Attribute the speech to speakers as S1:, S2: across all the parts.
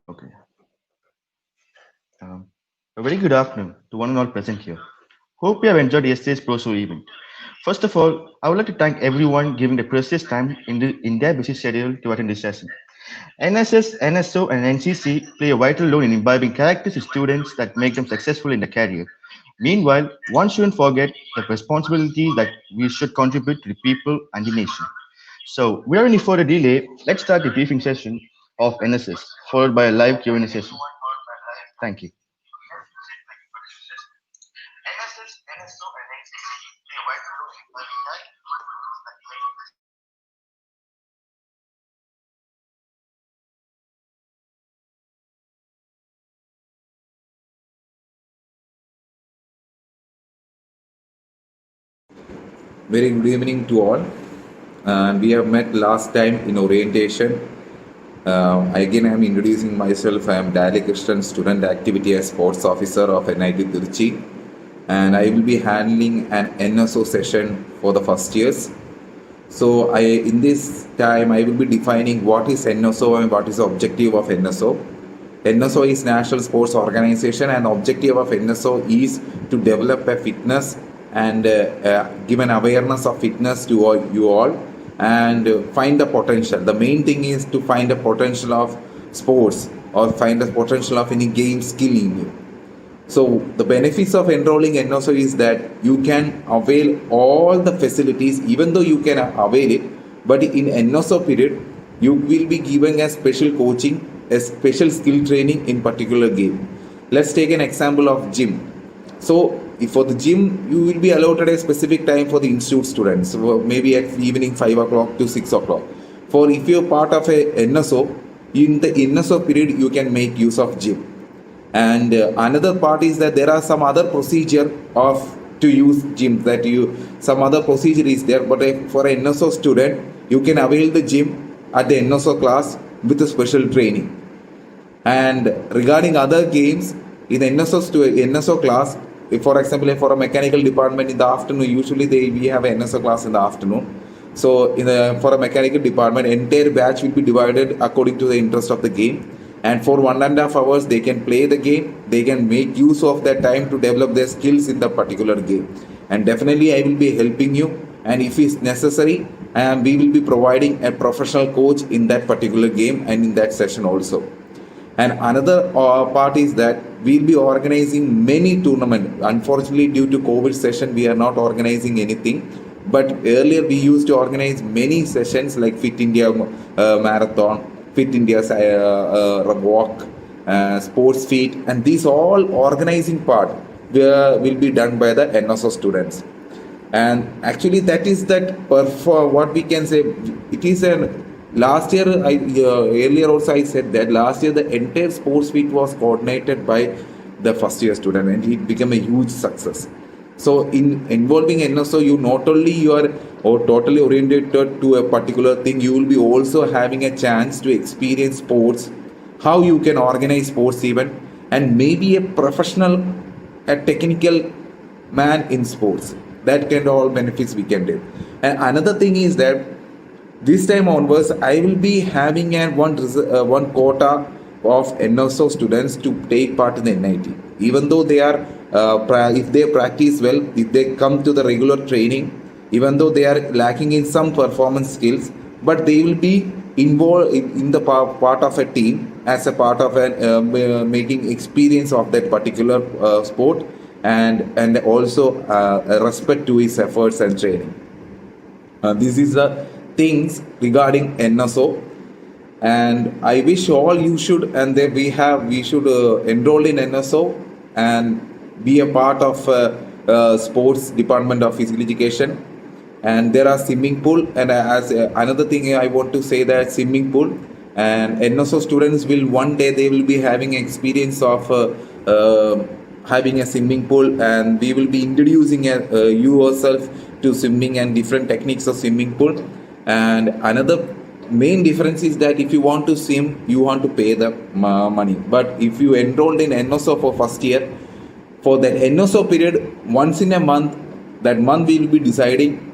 S1: Okay. Um, a very good afternoon to one and all present here. Hope you have enjoyed yesterday's Pro Show event. First of all, I would like to thank everyone giving the precious time in their busy schedule to attend this session. NSS, NSO, and NCC play a vital role in imbibing characters in students that make them successful in their career. Meanwhile, one shouldn't forget the responsibility that we should contribute to the people and the nation. So, without any further delay, let's start the briefing session of NSS, followed by a live Q&A session. Thank you.
S2: Very good evening to all. And we have met last time in orientation. Again, I am introducing myself. I am Dali Krishnan, Student Activity and Sports Officer of NIT Trichy. And I will be handling an NSO session for the first years. So in this time, I will be defining what is NSO and what is the objective of NSO. NSO is National Sports Organization, and objective of NSO is to develop a fitness and give an awareness of fitness to you all, and find the potential. The main thing is to find the potential of sports or find the potential of any game skill in you. So the benefits of enrolling NSO is that you can avail all the facilities, even though you can avail it, but in NSO period, you will be given a special coaching, a special skill training in particular game. Let's take an example of gym. So for the gym, you will be allotted a specific time for the institute students, so maybe at evening 5 o'clock to 6 o'clock. For if you're part of a NSO, in the NSO period, you can make use of gym. And another part is that there are some other procedure of to use gym, that you some other procedure is there, but for an NSO student you can avail the gym at the NSO class with a special training. And regarding other games in the NSO class, if for example for a mechanical department in the afternoon, usually we have an NSO class in the afternoon. So for a mechanical department, entire batch will be divided according to the interest of the game. And for 1.5 hours, they can play the game. They can make use of that time to develop their skills in the particular game. And definitely, I will be helping you. And if it's necessary, we will be providing a professional coach in that particular game and in that session also. And another part is that we'll be organizing many tournaments. Unfortunately, due to COVID session, we are not organizing anything. But earlier, we used to organize many sessions like Fit India Marathon, Fit India's walk, sports feet, and these all organizing part will be done by the NSO students. And actually, that is for what we can say. It is last year. Earlier also I said that last year the entire sports feet was coordinated by the first year student, and it became a huge success. So in involving NSO, you not only you are totally oriented to a particular thing, you will be also having a chance to experience sports, how you can organize sports event, and maybe a professional, a technical man in sports. That kind of all benefits we can do. And another thing is that this time onwards, I will be having one quota of NSO students to take part in the NIT. Even though they are, if they practice well, if they come to the regular training, even though they are lacking in some performance skills, but they will be involved in the part of a team as a part of making experience of that particular sport, and also respect to his efforts and training. This is the things regarding NSO, and I wish all you should, and then we should enroll in NSO and be a part of sports department of physical education. And there are swimming pool, and as another thing I want to say that swimming pool and NSO students will one day they will be having experience of having a swimming pool, and we will be introducing you yourself to swimming and different techniques of swimming pool. And another main difference is that if you want to swim, you want to pay the money. But if you enrolled in NSO for first year, for that NSO period, once in a month, that month we will be deciding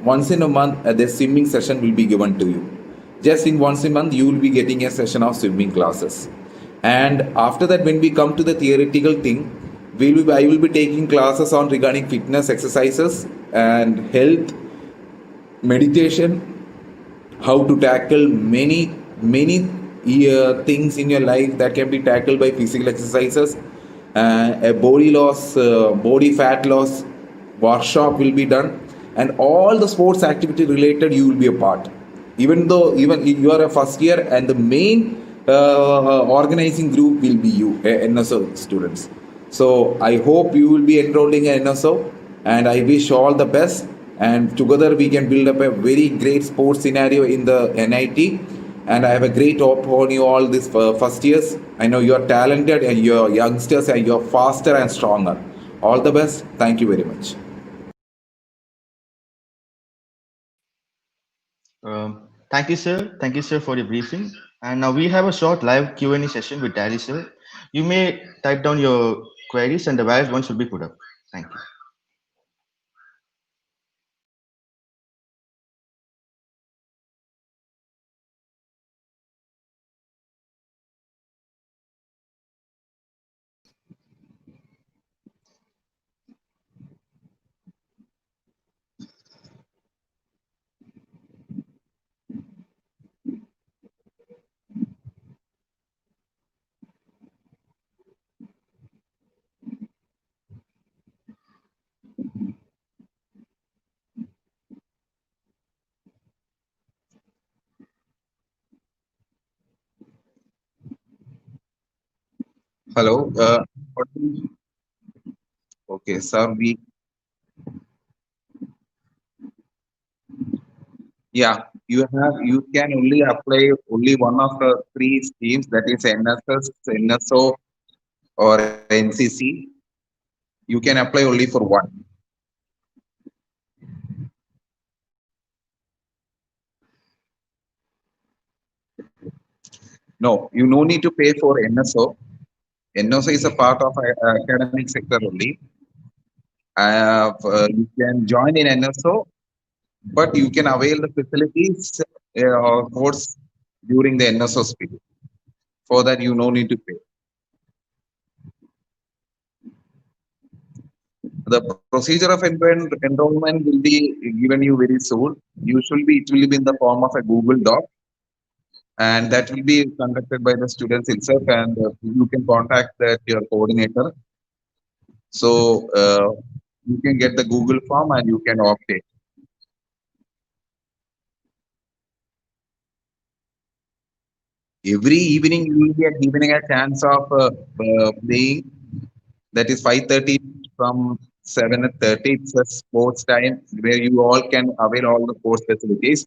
S2: once in a month the swimming session will be given to you. just in once a month you will be getting a session of swimming classes. And after that, when we come to the theoretical thing, I will be taking classes on regarding fitness exercises and health, meditation, how to tackle many things in your life that can be tackled by physical exercises. A body loss, body fat loss workshop will be done, and all the sports activity related you will be a part. Even though even if you are a first year, and the main organizing group will be you, NSO students. So I hope you will be enrolling in NSO, and I wish all the best. And together we can build up a very great sports scenario in the NIT. And I have a great hope on you all this first years. I know you are talented and you are youngsters and you are faster and stronger. All the best. Thank you very much.
S1: Thank you, sir. Thank you, sir, for your briefing. And now we have a short live Q&A session with Daddy, sir. You may type down your queries and the valid ones will be put up. Thank you.
S2: Hello. Okay, sir. Yeah, you can only apply only one of the three schemes, that is NSS, NSO, or NCC. You can apply only for one. No, you no need to pay for NSO. NSO is a part of academic sector only. You can join in NSO, but you can avail the facilities or course during the NSO speed. For that, you no need to pay. The procedure of enrollment will be given you very soon. Usually, it will be in the form of a Google Doc, and that will be conducted by the students itself, and you can contact that your coordinator. So you can get the Google form and you can opt it. Every evening you will be given a chance of playing. That is 5:30 from 7:30. It's a sports time where you all can avail all the sports facilities.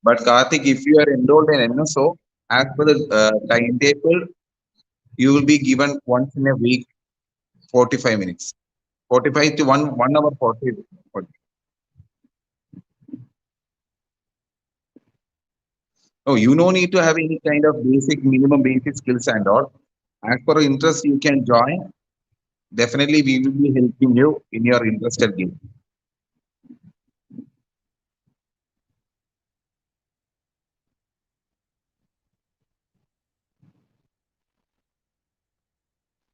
S2: But Karthik, if you are enrolled in NSO, as per the timetable, you will be given once in a week 45 minutes. 45 to 1 hour 40. No, you no need to have any kind of minimum basic skills and all. As per interest, you can join. Definitely, we will be helping you in your interested game.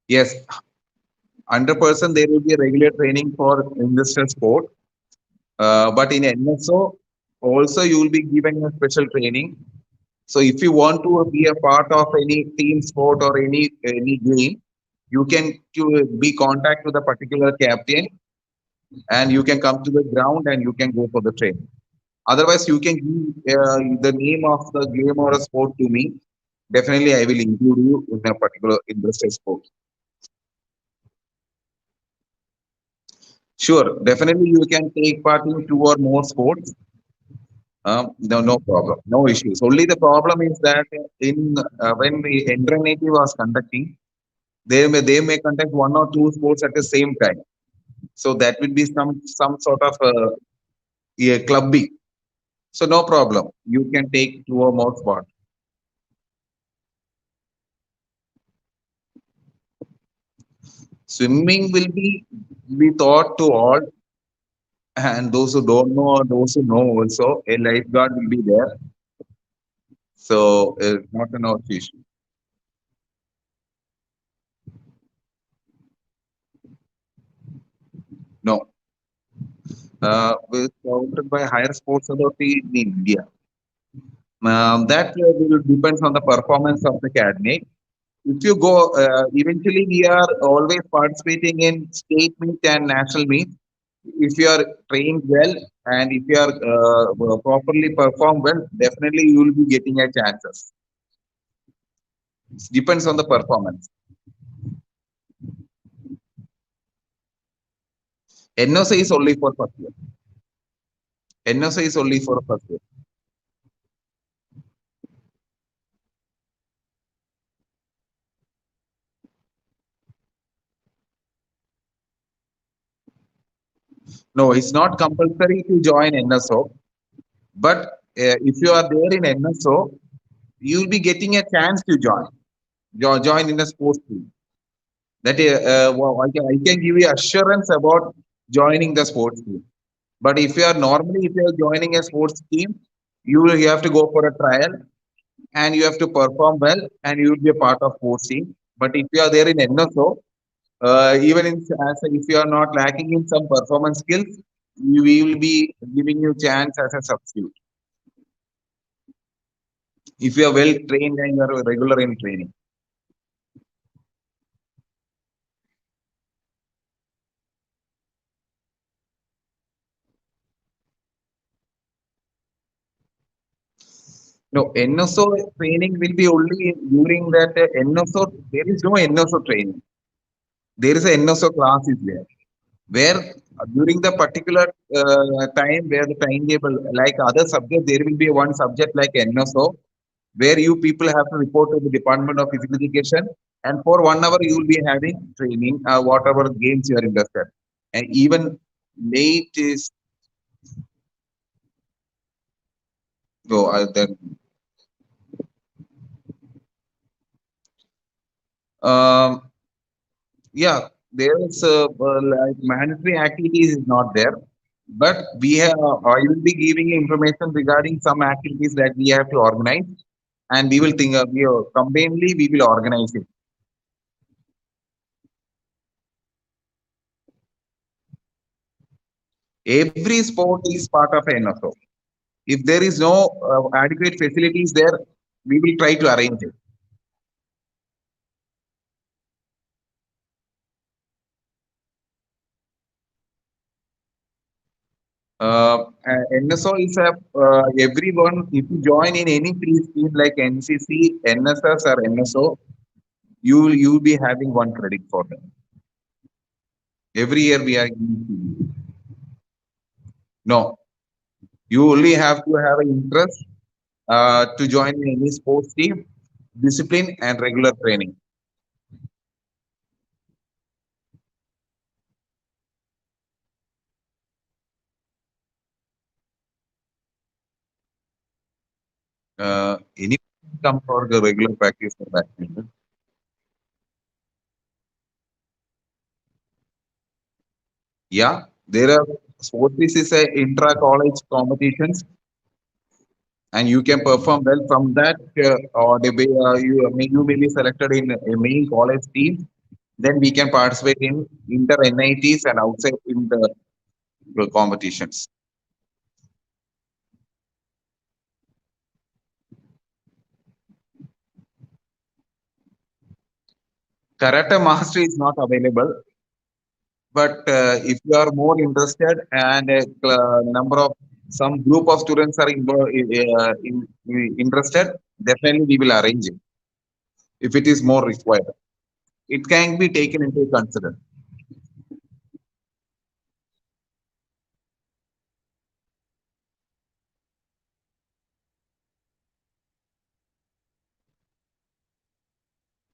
S2: Yes, 100% there will be a regular training for industrial sport. But in NSO, also you will be given a special training. So if you want to be a part of any team sport or any game, you can be contact with a particular captain, and you can come to the ground and you can go for the training. Otherwise, you can give the name of the game or a sport to me. Definitely, I will include you in a particular interested sport. Sure, definitely you can take part in two or more sports. No, no problem, no issues. Only the problem is that in when the NIT was conducting, they may conduct one or two sports at the same time. So that will be some sort of yeah, clubbing. So no problem. You can take two or more spots. Swimming will be taught to all, and those who don't know or those who know also, a lifeguard will be there. So it's not an issue. No, we're supported by higher sports authority in India. That will depends on the performance of the candidate. If you go, eventually we are always participating in state meet and national meet. If you are trained well and if you are properly perform well, definitely you will be getting a chances. It depends on the performance. NOC is only for first year. NOC is only for first year. No, it's not compulsory to join NSO. But if you are there in NSO, you'll be getting a chance to join in a sports team. That well, I can give you assurance about joining the sports team. But if you are normally if you are joining a sports team, you have to go for a trial and you have to perform well and you will be a part of sports team. But if you are there in NSO, even in, if you are not lacking in some performance skills, we will be giving you chance as a substitute. If you are well trained and you are regular in training. No, NSO training will be only during that NSO. There is no NSO training. There is a NSO class is there where during the particular time where the timetable like other subjects there will be one subject like NSO where you people have to report to the Department of Physical Education and for 1 hour you will be having training whatever games you are interested and even late is so then um, yeah, there is like mandatory activities is not there, but we have. I will be giving you information regarding some activities that we have to organize, and we will think. We combinedly we will organize it. Every sport is part of NSO. If there is no adequate facilities there, we will try to arrange it. NSO is a everyone. If you join in any free scheme like NCC, NSS, or NSO, you will be having one credit for them. Every year we are giving. No, you only have to have an interest to join in any sports team, discipline, and regular training. Any come for the regular practice for badminton. Yeah, there are sports is a intra college competitions and you can perform well from that or the way you may be selected in a main college team then we can participate in inter NITs and outside in the competitions. Karate mastery is not available but if you are more interested and a number of some group of students are interested definitely we will arrange it if it is more required it can be taken into consideration.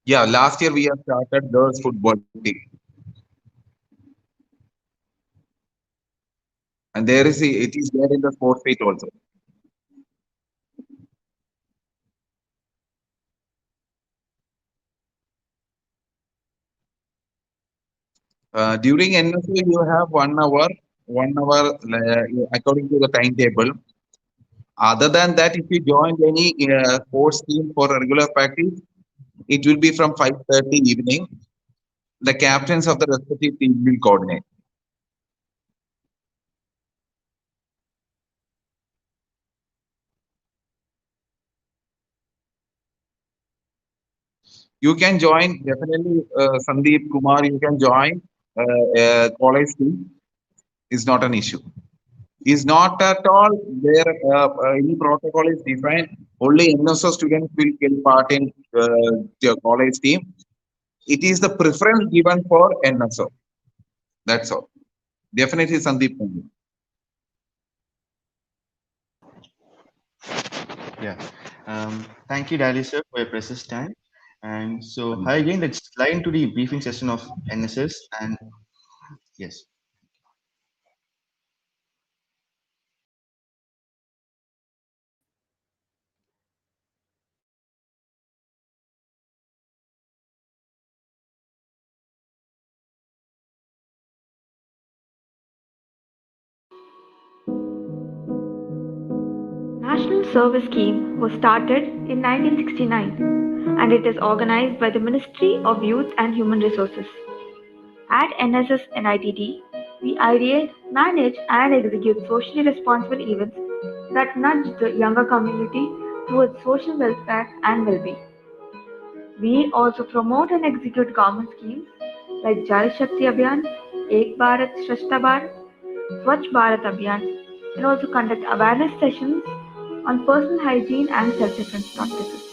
S2: Yeah, last year we have started girls football team, and it is there in the sports feet also. During NSO you have 1 hour, according to the timetable. Other than that, if you join any sports team for a regular practice, it will be from 5:30 evening. The captains of the respective team will coordinate. You can join definitely, Sandeep Kumar. You can join college team. Is not an issue. Is not at all where any protocol is defined. Only NSO students will take part in the college team. It is the preference given for NSO. That's all. Definitely, Sandeep.
S1: Yeah. Thank you, Dali sir, for your precious time. And so, hi again. Let's slide into the briefing session of NSS. And yes.
S3: National Service Scheme was started in 1969 and it is organized by the Ministry of Youth and Human Resources. At NSS and NITT, we ideate, manage and execute socially responsible events that nudge the younger community towards social welfare and well-being. We also promote and execute government schemes like Jal Shakti Abhiyan, Ek Bharat Shrestha Bharat, Swachh Bharat Abhiyan, and also conduct awareness sessions on personal hygiene and self-defense practices.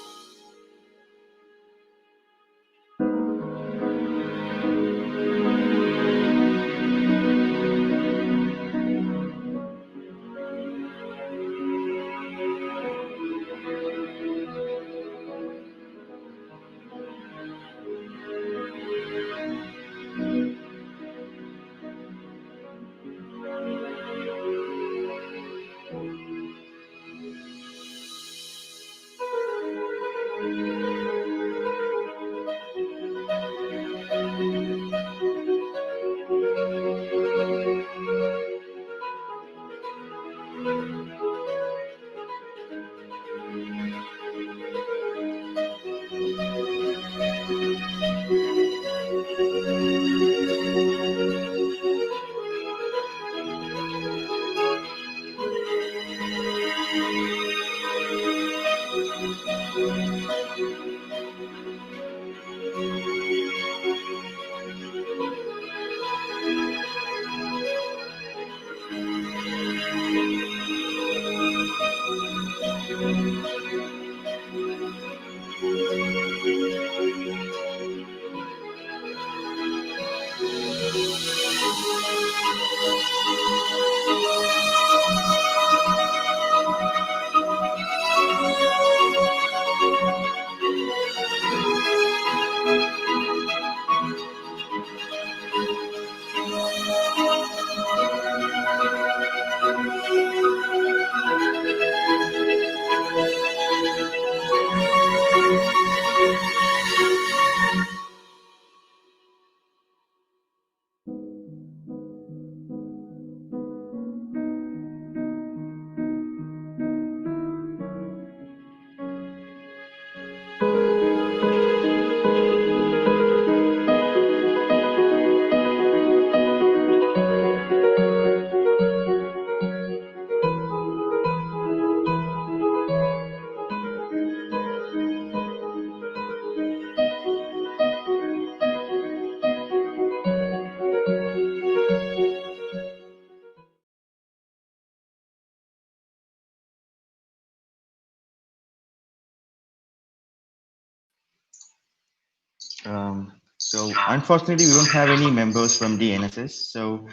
S1: So unfortunately, we don't have any members from the NSS. So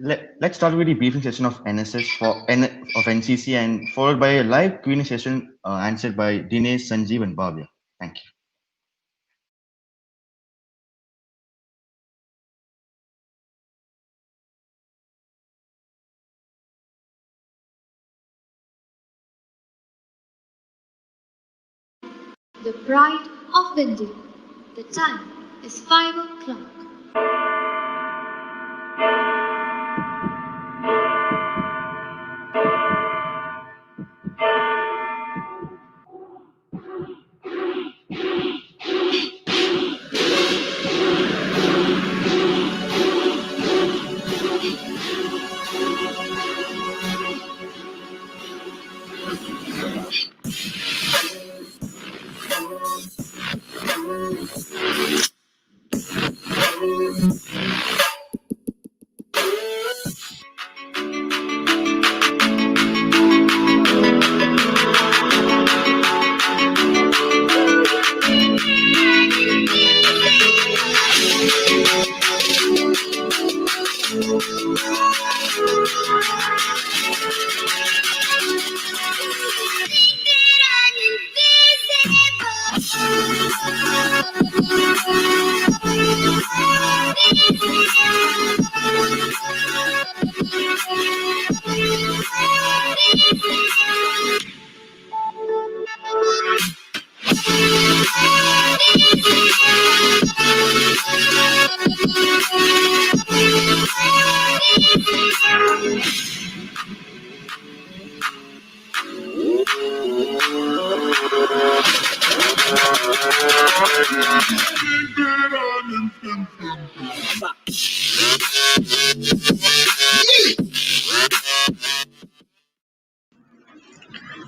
S1: let's start with the briefing session of NSS of NCC and followed by a live Q&A session answered by Dinesh, Sanjeev, and Bhavya. Thank you.
S4: The Pride of India. The time is 5 o'clock.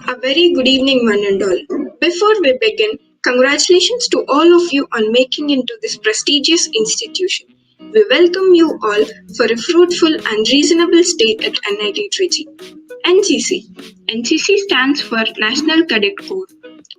S5: A very good evening, one and all. Before we begin, congratulations to all of you on making into this prestigious institution. We welcome you all for a fruitful and reasonable stay at NIT Trichy. NCC. NCC stands for National Cadet Corps.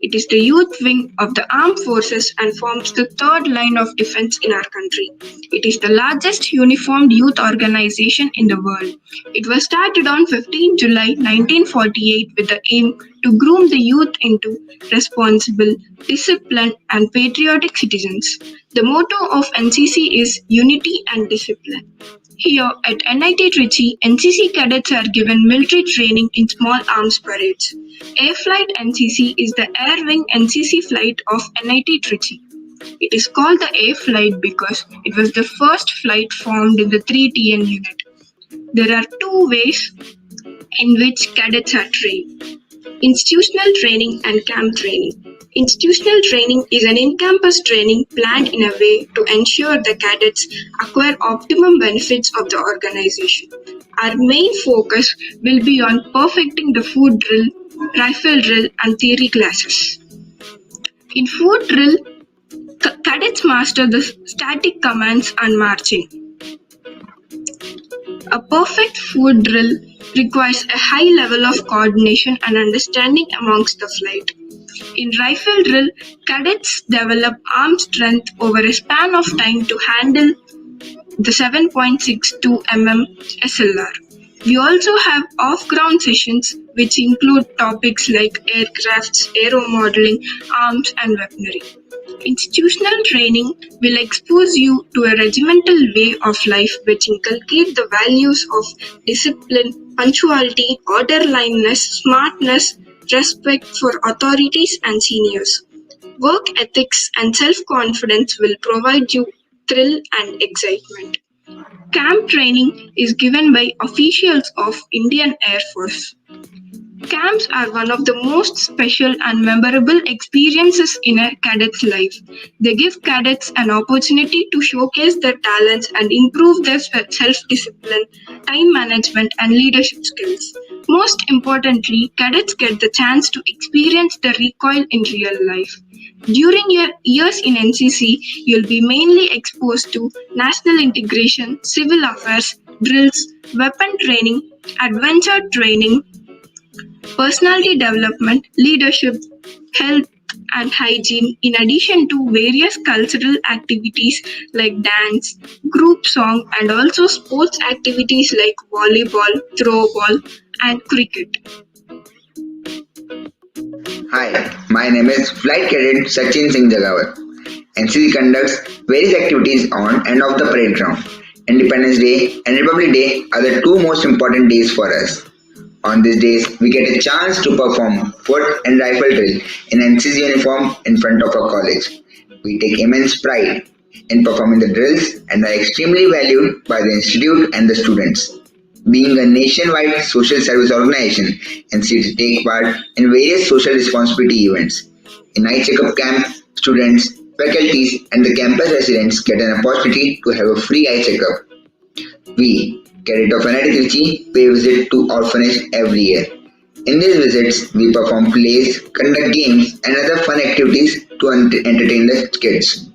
S5: It is the youth wing of the armed forces and forms the third line of defense in our country. It is the largest uniformed youth organization in the world. It was started on 15 July 1948 with the aim to groom the youth into responsible, disciplined, and patriotic citizens. The motto of NCC is Unity and Discipline. Here at NIT Trichy, NCC cadets are given military training in small arms parades. Air Flight NCC is the air wing NCC flight of NIT Trichy. It is called the Air Flight because it was the first flight formed in the 3TN unit. There are two ways in which cadets are trained: institutional training and camp training. Institutional training is an in-campus training planned in a way to ensure the cadets acquire optimum benefits of the organization. Our main focus will be on perfecting the food drill, rifle drill, and theory classes. In food drill, cadets master the static commands and marching. A perfect food drill requires a high level of coordination and understanding amongst the flight. In rifle drill, cadets develop arm strength over a span of time to handle the 7.62 mm SLR. We also have off-ground sessions which include topics like aircrafts, aero modeling, arms and weaponry. Institutional training will expose you to a regimental way of life which inculcate the values of discipline, punctuality, orderliness, smartness, respect for authorities and seniors. Work ethics and self-confidence will provide you thrill and excitement. Camp training is given by officials of Indian Air Force. Camps are one of the most special and memorable experiences in a cadet's life. They give cadets an opportunity to showcase their talents and improve their self-discipline, time management, and leadership skills. Most importantly, cadets get the chance to experience the recoil in real life. During your years in NCC, you'll be mainly exposed to national integration, civil affairs, drills, weapon training, adventure training, personality development, leadership, health, and hygiene, in addition to various cultural activities like dance, group song, and also sports activities like volleyball, throwball, and cricket.
S6: Hi, my name is Flight Cadet Sachin Singh Jagawat. NCC conducts various activities on and off the parade ground. Independence Day and Republic Day are the two most important days for us. On these days, we get a chance to perform foot and rifle drill in NCC uniform in front of our college. We take immense pride in performing the drills and are extremely valued by the institute and the students. Being a nationwide social service organization, NCC take part in various social responsibility events. In night checkup camp, students, faculties, and the campus residents get an opportunity to have a free eye checkup. We, Cadet of NIT Trichy, pay visit to orphanage every year. In these visits, we perform plays, conduct games, and other fun activities to entertain the kids.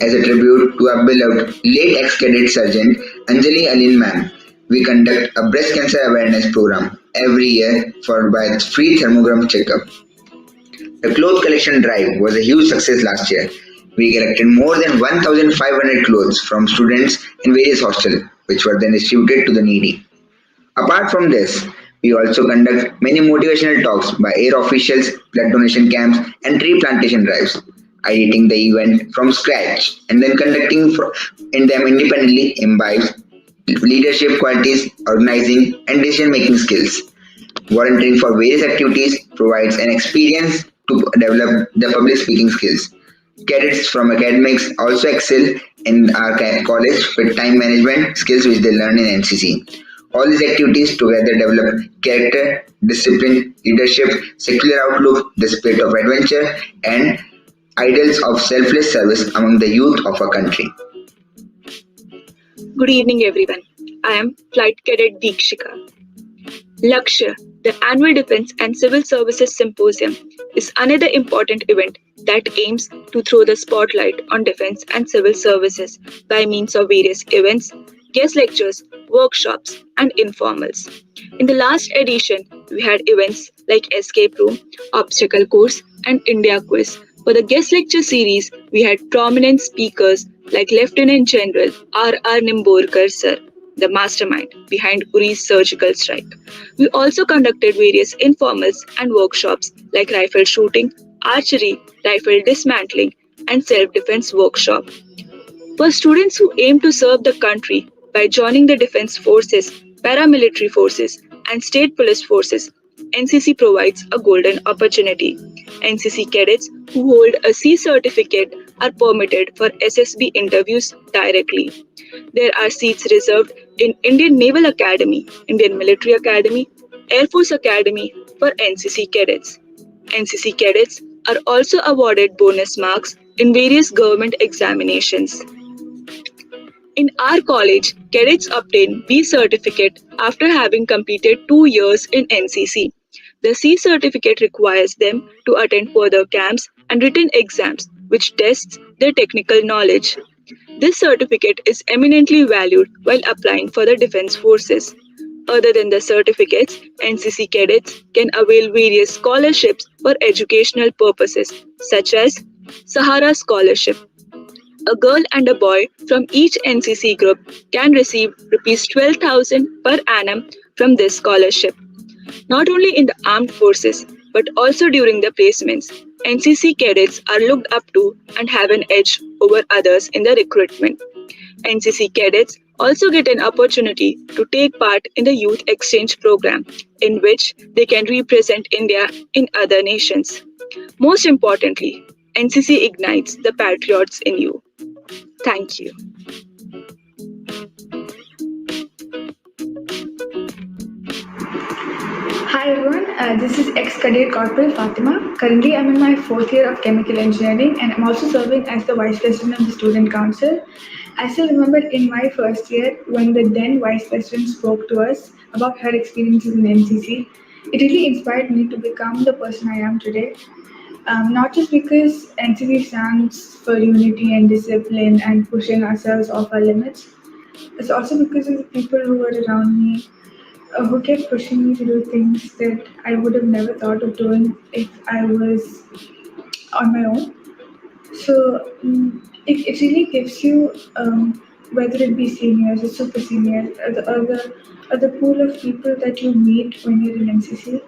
S6: As a tribute to our beloved late ex-cadet Sergeant Anjali Alin ma'am, we conduct a breast cancer awareness program every year followed by a free thermogram checkup. The cloth collection drive was a huge success last year. We collected more than 1,500 clothes from students in various hostels, which were then distributed to the needy. Apart from this, we also conduct many motivational talks by air officials, blood donation camps, and tree plantation drives. Editing the event from scratch and then conducting in them independently imbibes leadership qualities, organizing, and decision making skills. Volunteering for various activities provides an experience to develop the public speaking skills. Cadets from academics also excel in our college with time management skills which they learn in NCC. All these activities together develop character, discipline, leadership, secular outlook, the spirit of adventure, and ideals of selfless service among the youth of our country.
S5: Good evening, everyone. I am Flight Cadet Deekshika. Lakshya, the annual Defense and Civil Services Symposium, is another important event that aims to throw the spotlight on defense and civil services by means of various events, guest lectures, workshops, and informals. In the last edition, we had events like Escape Room, Obstacle Course, and India Quiz. For the guest lecture series, we had prominent speakers like Lieutenant General R. Nimborkar sir, the mastermind behind Uri's surgical strike. We also conducted various informals and workshops like rifle shooting, archery, rifle dismantling, and self-defense workshop. For students who aim to serve the country by joining the defense forces, paramilitary forces, and state police forces, NCC provides a golden opportunity. NCC cadets who hold a C certificate are permitted for SSB interviews directly. There are seats reserved in Indian Naval Academy, Indian Military Academy, Air Force Academy for NCC cadets. NCC cadets are also awarded bonus marks in various government examinations. In our college, cadets obtain B certificate after having completed 2 years in NCC. The C certificate requires them to attend further camps and written exams, which tests their technical knowledge. This certificate is eminently valued while applying for the defense forces. Other than the certificates, NCC cadets can avail various scholarships for educational purposes, such as Sahara Scholarship. A girl and a boy from each NCC group can receive Rs 12,000 per annum from this scholarship. Not only in the armed forces, but also during the placements, NCC cadets are looked up to and have an edge over others in the recruitment. NCC cadets also get an opportunity to take part in the youth exchange program, in which they can represent India in other nations. Most importantly, NCC ignites the patriots in you. Thank you.
S7: Hi everyone, this is ex-cadet Corporal Fatima. Currently, I'm in my fourth year of chemical engineering and I'm also serving as the Vice President of the Student Council. I still remember in my first year when the then Vice President spoke to us about her experiences in NCC. It really inspired me to become the person I am today. Not just because NCC stands for unity and discipline and pushing ourselves off our limits, it's also because of the people who were around me who kept pushing me to do things that I would have never thought of doing if I was on my own. So it really gives you, whether it be seniors or super seniors, or the pool of people that you meet when you're in NCC,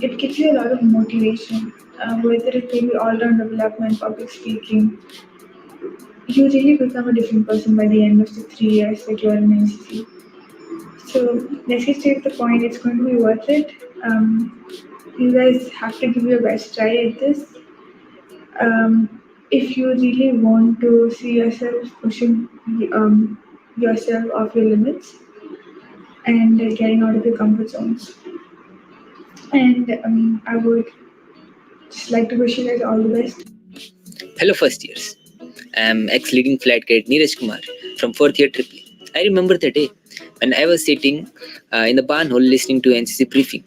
S7: it gives you a lot of motivation, whether it may be all-round development, public speaking. You really become a different person by the end of the 3 years that you're in NCC. So let's get straight to the point. It's going to be worth it. You guys have to give your best try at this. If you really want to see yourself pushing yourself off your limits and getting out of your comfort zones. And I would just like to wish you guys all the best.
S8: Hello, first years. I am ex-leading flight cadet Neeraj Kumar from 4th year Tripoli. I remember the day when I was sitting in the barn hole listening to NCC briefing.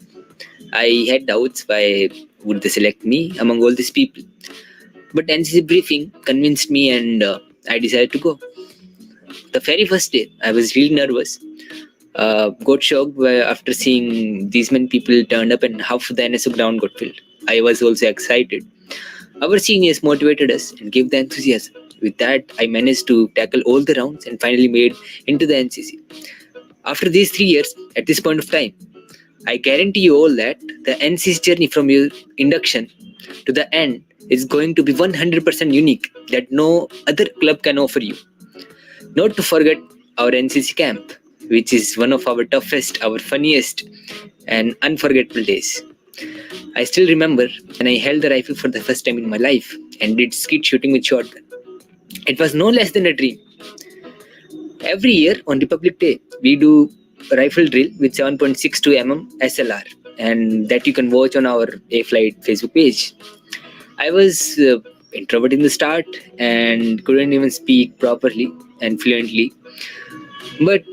S8: I had doubts why would they select me among all these people. But NCC briefing convinced me and I decided to go. The very first day, I was really nervous. Got shocked after seeing these many people turned up and half of the NSO ground got filled. I was also excited. Our seniors motivated us and gave the enthusiasm. With that, I managed to tackle all the rounds and finally made into the NCC. After these 3 years, at this point of time, I guarantee you all that the NCC journey from your induction to the end is going to be 100% unique that no other club can offer you. Not to forget our NCC camp, which is one of our toughest, our funniest, and unforgettable days. I still remember when I held the rifle for the first time in my life and did skeet shooting with shotgun. It was no less than a dream. Every year on Republic Day, we do a rifle drill with 7.62 mm SLR, and that you can watch on our A-Flight Facebook page. I was introvert in the start and couldn't even speak properly and fluently. But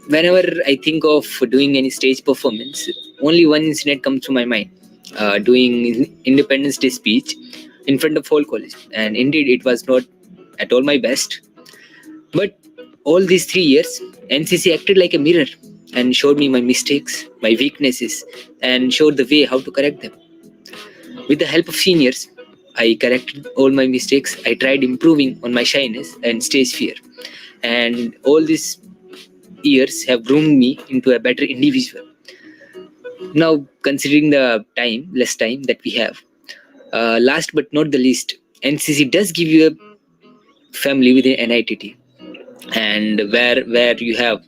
S8: whenever I think of doing any stage performance, only one incident comes to my mind. Doing Independence Day speech in front of whole college. And indeed, it was not at all my best. But all these 3 years, NCC acted like a mirror and showed me my mistakes, my weaknesses, and showed the way how to correct them. With the help of seniors, I corrected all my mistakes. I tried improving on my shyness and stage fear. And all these years have groomed me into a better individual. Now, considering the less time that we have, last but not the least, NCC does give you a family within NITT, and where you have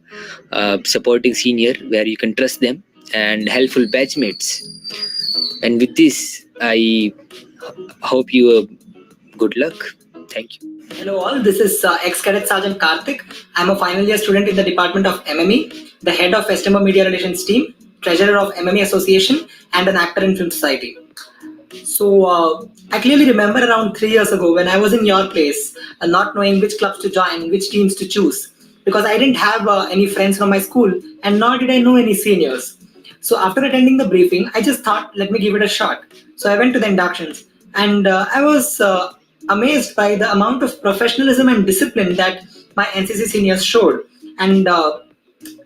S8: supporting senior, where you can trust them, and helpful batchmates. And with this, I hope you good luck. Thank you.
S9: Hello all, this is ex-cadet Sergeant Karthik. I'm a final year student in the Department of MME, the head of Customer Media Relations team, treasurer of MME Association, and an actor in Film Society. So I clearly remember around 3 years ago when I was in your place, not knowing which clubs to join, which teams to choose, because I didn't have any friends from my school and nor did I know any seniors. So after attending the briefing, I just thought, let me give it a shot. So I went to the inductions and I was amazed by the amount of professionalism and discipline that my NCC seniors showed. And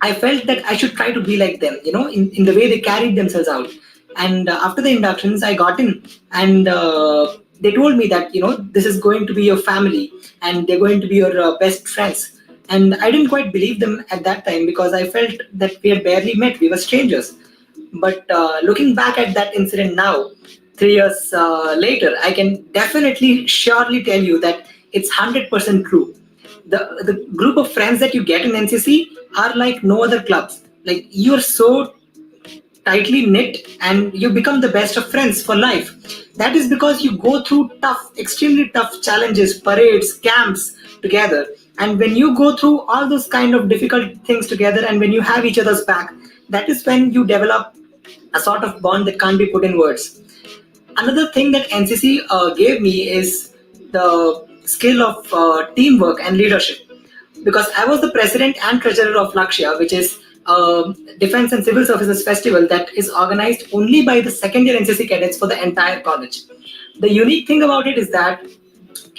S9: I felt that I should try to be like them, in the way they carried themselves out. And after the inductions, I got in and they told me that, this is going to be your family and they're going to be your best friends. And I didn't quite believe them at that time because I felt that we had barely met, we were strangers. But looking back at that incident now, 3 years later, I can definitely surely tell you that it's 100% true. The group of friends that you get in NCC are like no other clubs. Like you're so tightly knit and you become the best of friends for life. That is because you go through extremely tough challenges, parades, camps together. And when you go through all those kind of difficult things together and when you have each other's back, that is when you develop a sort of bond that can't be put in words. Another thing that NCC gave me is the skill of teamwork and leadership. Because I was the president and treasurer of Lakshya, which is Defense and Civil Services Festival that is organized only by the second year NCC cadets for the entire college. The unique thing about it is that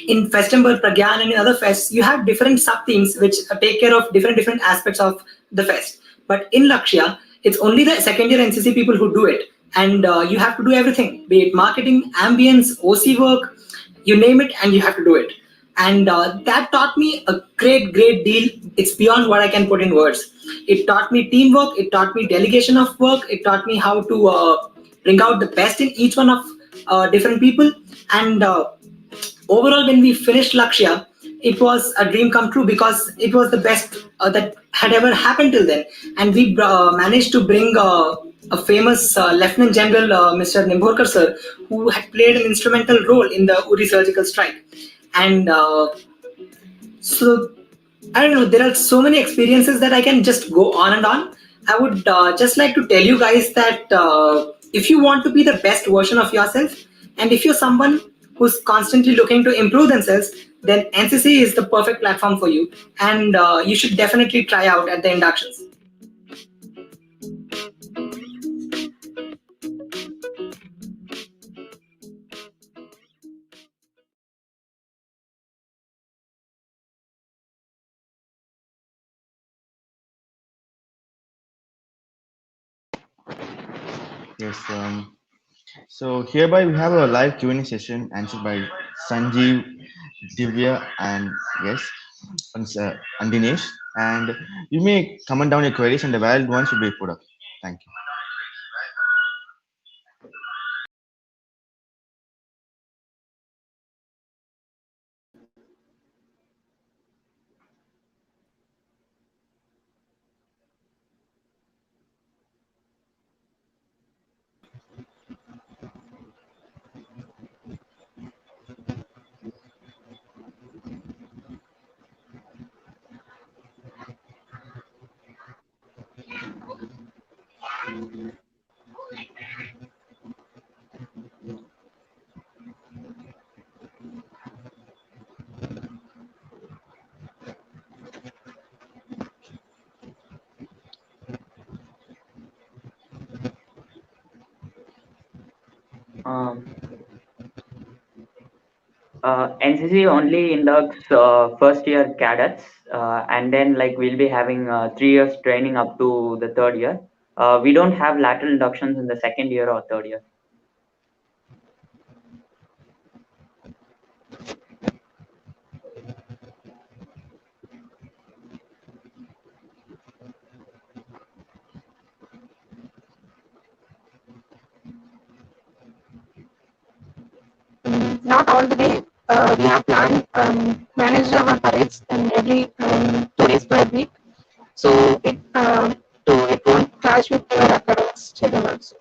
S9: in Festember, Pragyan and in other fests, you have different sub-teams which take care of different aspects of the fest. But in Lakshya, it's only the second year NCC people who do it. And you have to do everything, be it marketing, ambience, OC work, you name it, and you have to do it. And that taught me a great deal. It's beyond what I can put in words. It taught me teamwork, it taught me delegation of work, it taught me how to bring out the best in each one of different people. And overall, when we finished Lakshya, it was a dream come true because it was the best that had ever happened till then. And we managed to bring a famous Lieutenant General, Mr. Nimborkar sir, who had played an instrumental role in the Uri surgical strike. And so, I don't know, there are so many experiences that I can just go on and on. I would just like to tell you guys that if you want to be the best version of yourself, and if you're someone who's constantly looking to improve themselves, then NCC is the perfect platform for you. And you should definitely try out at the inductions.
S1: Yes. So hereby we have a live Q&A session answered by Sanjeev, Divya, and yes, and Dinesh. And you may comment down your queries, and the valid ones will be put up. Thank you.
S10: Um, NCC only inducts first year cadets, and then like we'll be having 3 years training up to the third year. We don't have lateral inductions in the second year or third year.
S5: Not all the way. We have planned managed our parades in every 2 days per week, so it won't clash with our academic schedule also.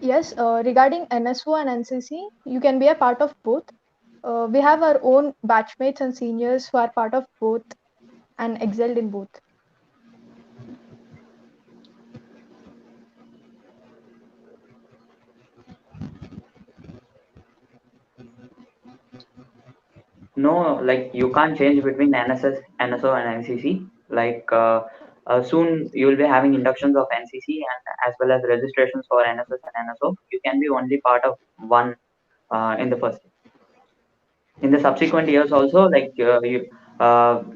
S11: Yes, regarding NSO and NCC, you can be a part of both. We have our own batchmates and seniors who are part of both and excelled in both.
S10: No, like you can't change between NSS, NSO, and NCC. Like soon you will be having inductions of NCC and as well as registrations for NSS and NSO. You can be only part of one in the first year. In the subsequent years also, like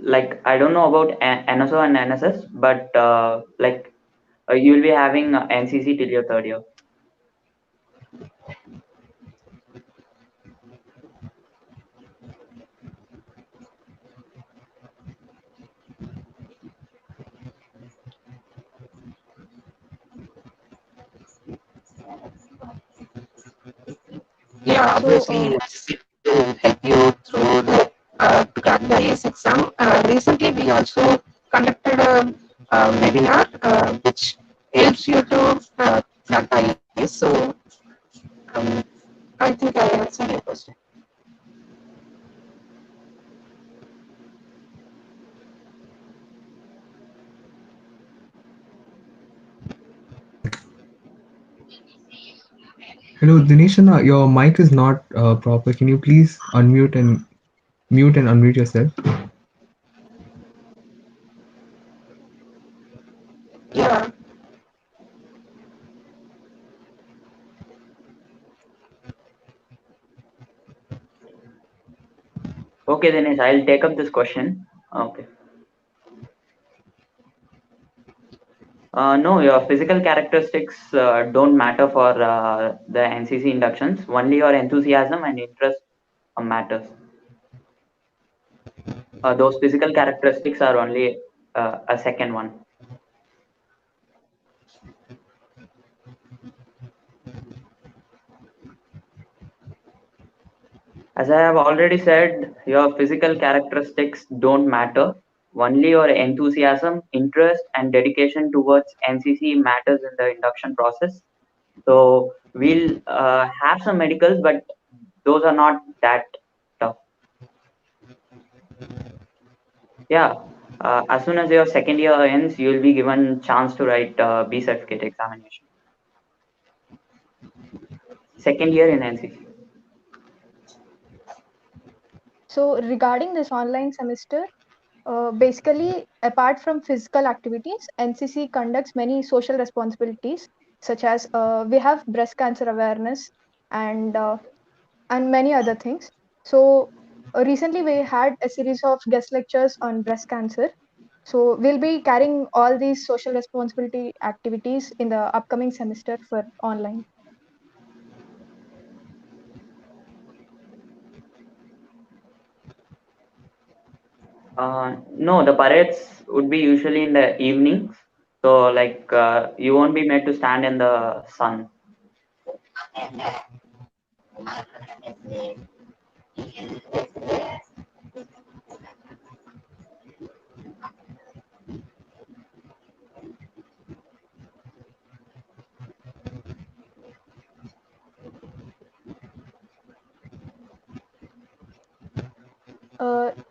S10: like I don't know about NSO and NSS, but like you will be having NCC till your third year.
S5: Yeah,
S11: So,
S5: obviously necessary to help you through the to crack the AS exam. Recently, we also conducted a webinar which helps you to crack the AS. So um, I think I answered your question.
S12: Hello, Dineshana, your mic is not proper. Can you please mute and unmute yourself?
S5: Yeah,
S10: Okay, Dinesh, I'll take up this question. Okay. No, your physical characteristics don't matter for the NCC inductions. Only your enthusiasm and interest matters. Those physical characteristics are only a second one. As I have already said, your physical characteristics don't matter. Only your enthusiasm, interest, and dedication towards NCC matters in the induction process. So we'll have some medicals, but those are not that tough. Yeah. As soon as your second year ends, you will be given chance to write B certificate examination. Second year in NCC.
S11: so regarding this online semester, basically, apart from physical activities, NCC conducts many social responsibilities, such as we have breast cancer awareness and and many other things. So Recently, we had a series of guest lectures on breast cancer. So we'll be carrying all these social responsibility activities in the upcoming semester for online.
S10: No, the parades would be usually in the evenings. So like you won't be made to stand in the sun.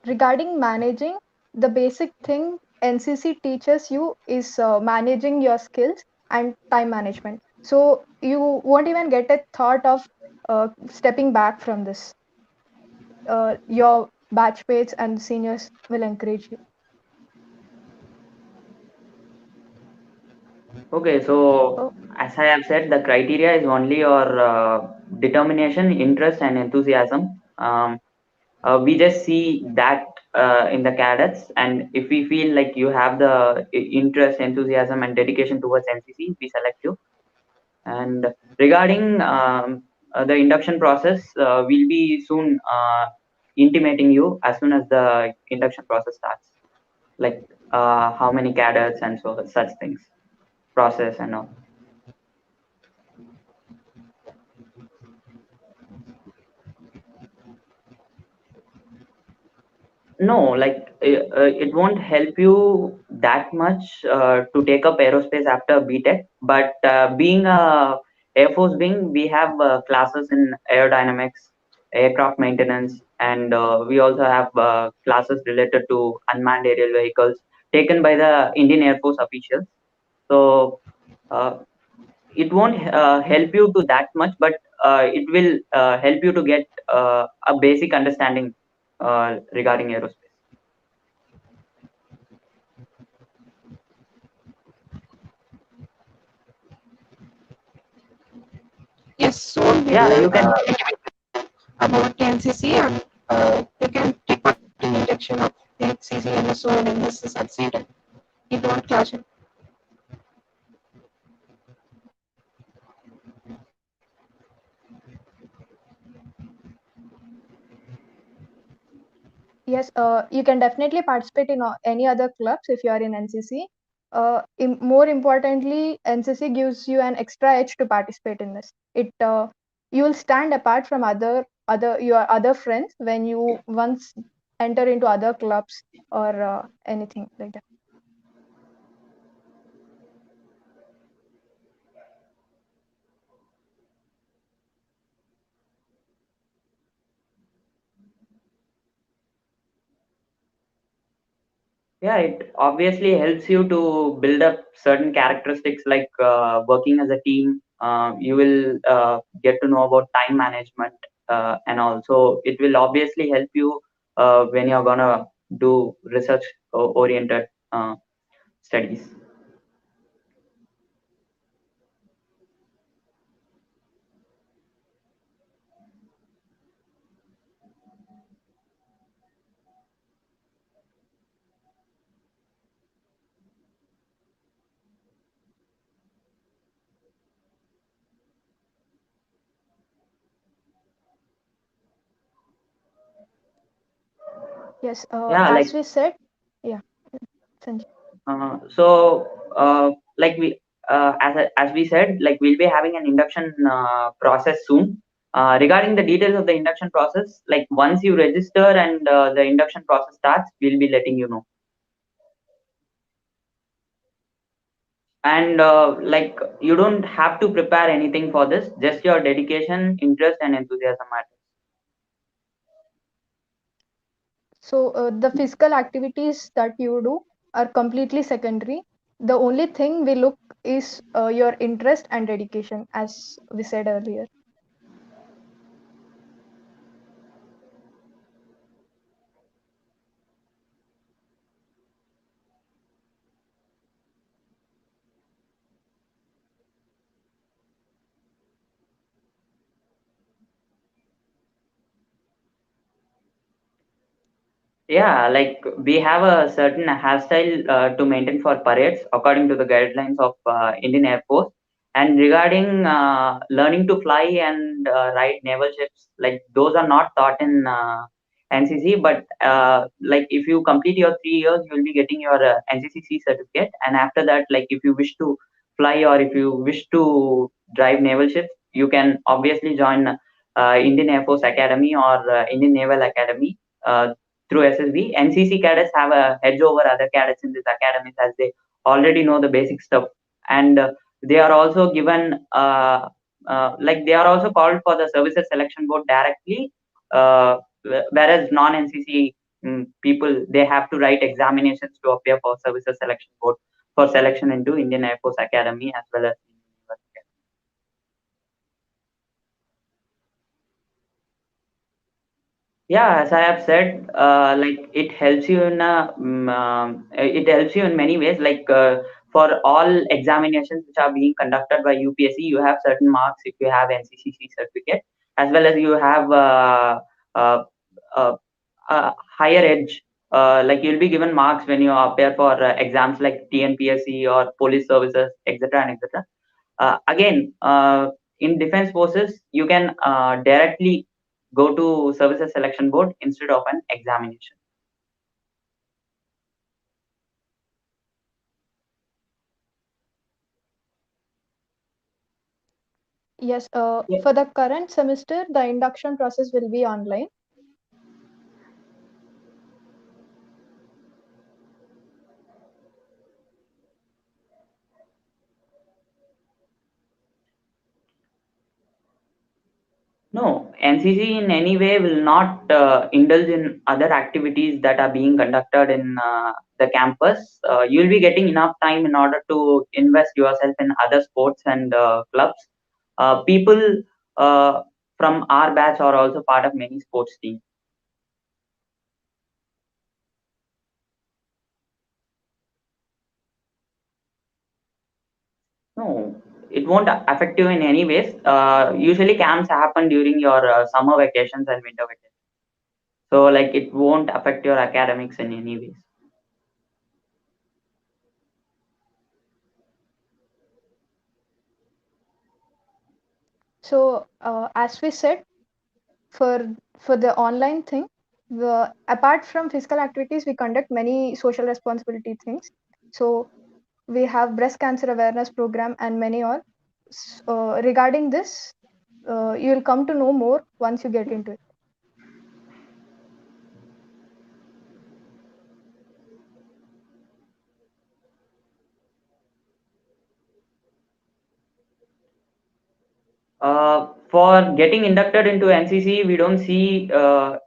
S11: Regarding managing, the basic thing NCC teaches you is managing your skills and time management. So you won't even get a thought of stepping back from this. Your batchmates and seniors will encourage you.
S10: Okay, so
S11: Oh,
S10: as I have said, the criteria is only your determination, interest, and enthusiasm. We just see that in the cadets, and if we feel like you have the interest, enthusiasm, and dedication towards NCC, we select you. And regarding the induction process, we'll be soon intimating you as soon as the induction process starts, like how many cadets and so such things, process and all. No, like it won't help you that much to take up aerospace after BTech, but being a Air Force wing, we have classes in aerodynamics, aircraft maintenance, and we also have classes related to unmanned aerial vehicles taken by the Indian Air Force officials. So uh, it won't help you to that much, but it will help you to get a basic understanding regarding aerospace.
S13: Yes, soon we
S10: Yeah,
S13: will
S10: you can.
S13: about NCC and you can take part in induction of NCC, NSO and NSS at same time. It won't clash.
S11: yes, you can definitely participate in any other clubs if you are in NCC. More importantly, NCC gives you an extra edge to participate in this. You will stand apart from your other friends when you once enter into other clubs or anything like that.
S10: Yeah, it obviously helps you to build up certain characteristics like working as a team. You will get to know about time management, and also it will obviously help you when you're gonna do research oriented studies.
S11: Yes,
S10: Yeah, like
S11: as we said, yeah, Sanjay.
S10: so like we as we said, like we'll be having an induction process soon. Regarding the details of the induction process, like once you register and the induction process starts, we'll be letting you know. And like you don't have to prepare anything for this, just your dedication, interest, and enthusiasm matters.
S11: So the physical activities that you do are completely secondary. The only thing we look is your interest and dedication, as we said earlier.
S10: Yeah, like we have a certain hairstyle to maintain for parades according to the guidelines of Indian Air Force. And regarding learning to fly and ride naval ships, like those are not taught in NCC, but like if you complete your 3 years, you'll be getting your NCCC certificate. And after that, like if you wish to fly or if you wish to drive naval ships, you can obviously join Indian Air Force Academy or Indian Naval Academy. Through SSB. NCC cadets have a edge over other cadets in these academies as they already know the basic stuff, and they are also given like they are also called for the services selection board directly, whereas non-NCC people they have to write examinations to appear for services selection board for selection into Indian Air Force Academy as well as yeah, as I have said, like it helps you in it helps you in many ways. Like for all examinations which are being conducted by UPSC, you have certain marks if you have NCCC certificate, as well as you have uh, uh, higher edge. Like you'll be given marks when you appear for exams like TNPSC or police services, etc. and etc. Again, in defense forces, you can directly go to services selection board instead of an examination.
S11: Yes,
S10: Yeah.
S11: for the current semester, the induction process will be online.
S10: No, NCC in any way will not indulge in other activities that are being conducted in the campus. You'll be getting enough time in order to invest yourself in other sports and clubs. People from our batch are also part of many sports teams. No, it won't affect you in any ways. Usually camps happen during your summer vacations and winter vacations. So like it won't affect your academics in any ways.
S11: So, as we said, for the online thing, apart from physical activities, we conduct many social responsibility things. So, we have breast cancer awareness program and many all. Regarding this, you will come to know more once you get into it.
S10: For getting inducted into NCC, we don't see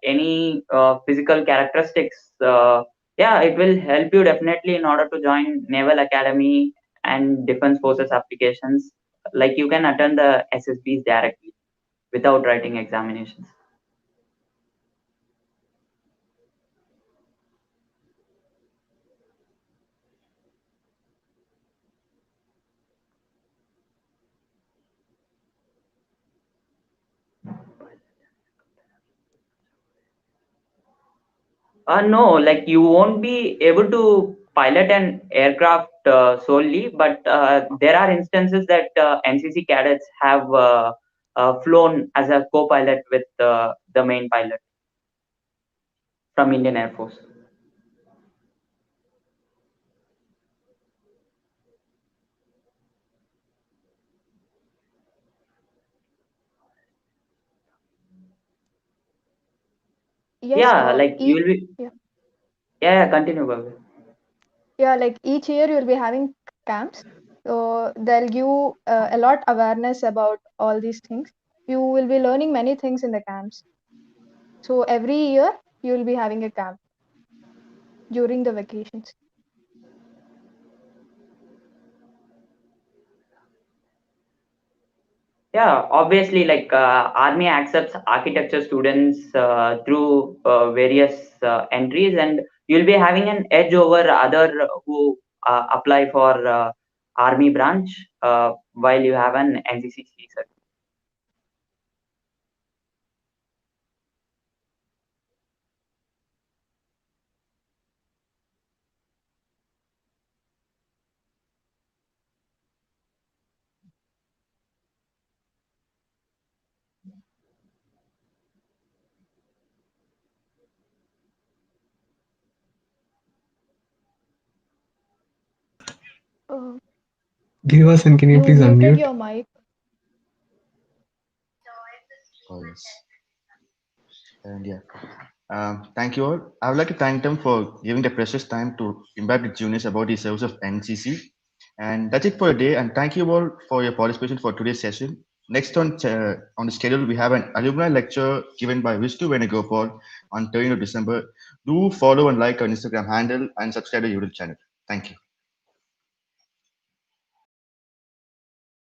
S10: any physical characteristics. Yeah, it will help you definitely in order to join Naval Academy and Defense Forces applications. Like you can attend the SSBs directly without writing examinations. No, like you won't be able to pilot an aircraft solely, but there are instances that NCC cadets have flown as a co-pilot with the main pilot from Indian Air Force.
S11: Yes,
S10: Yeah, like
S11: each
S10: you'll be.
S11: yeah,
S10: Yeah, continue, Bhavya.
S11: yeah, like each year you'll be having camps. So they'll give a lot awareness about all these things. You will be learning many things in the camps. So every year you will be having a camp during the vacations.
S10: Yeah, obviously, like Army accepts architecture students through various entries, and you'll be having an edge over other who apply for Army branch while you have an NCC certificate.
S11: Uh,
S12: Givasan, can you
S11: you
S12: please
S11: muted
S12: unmute?
S11: your mic.
S1: Oh, yes. And yeah. Thank you all. I would like to thank them for giving the precious time to imbibe the juniors about the service of NCC. And that's it for today. And thank you all for your participation for today's session. Next on the schedule, we have an alumni lecture given by Vishnu Venugopal on 13th of December. Do follow and like our Instagram handle and subscribe to our YouTube channel. Thank you.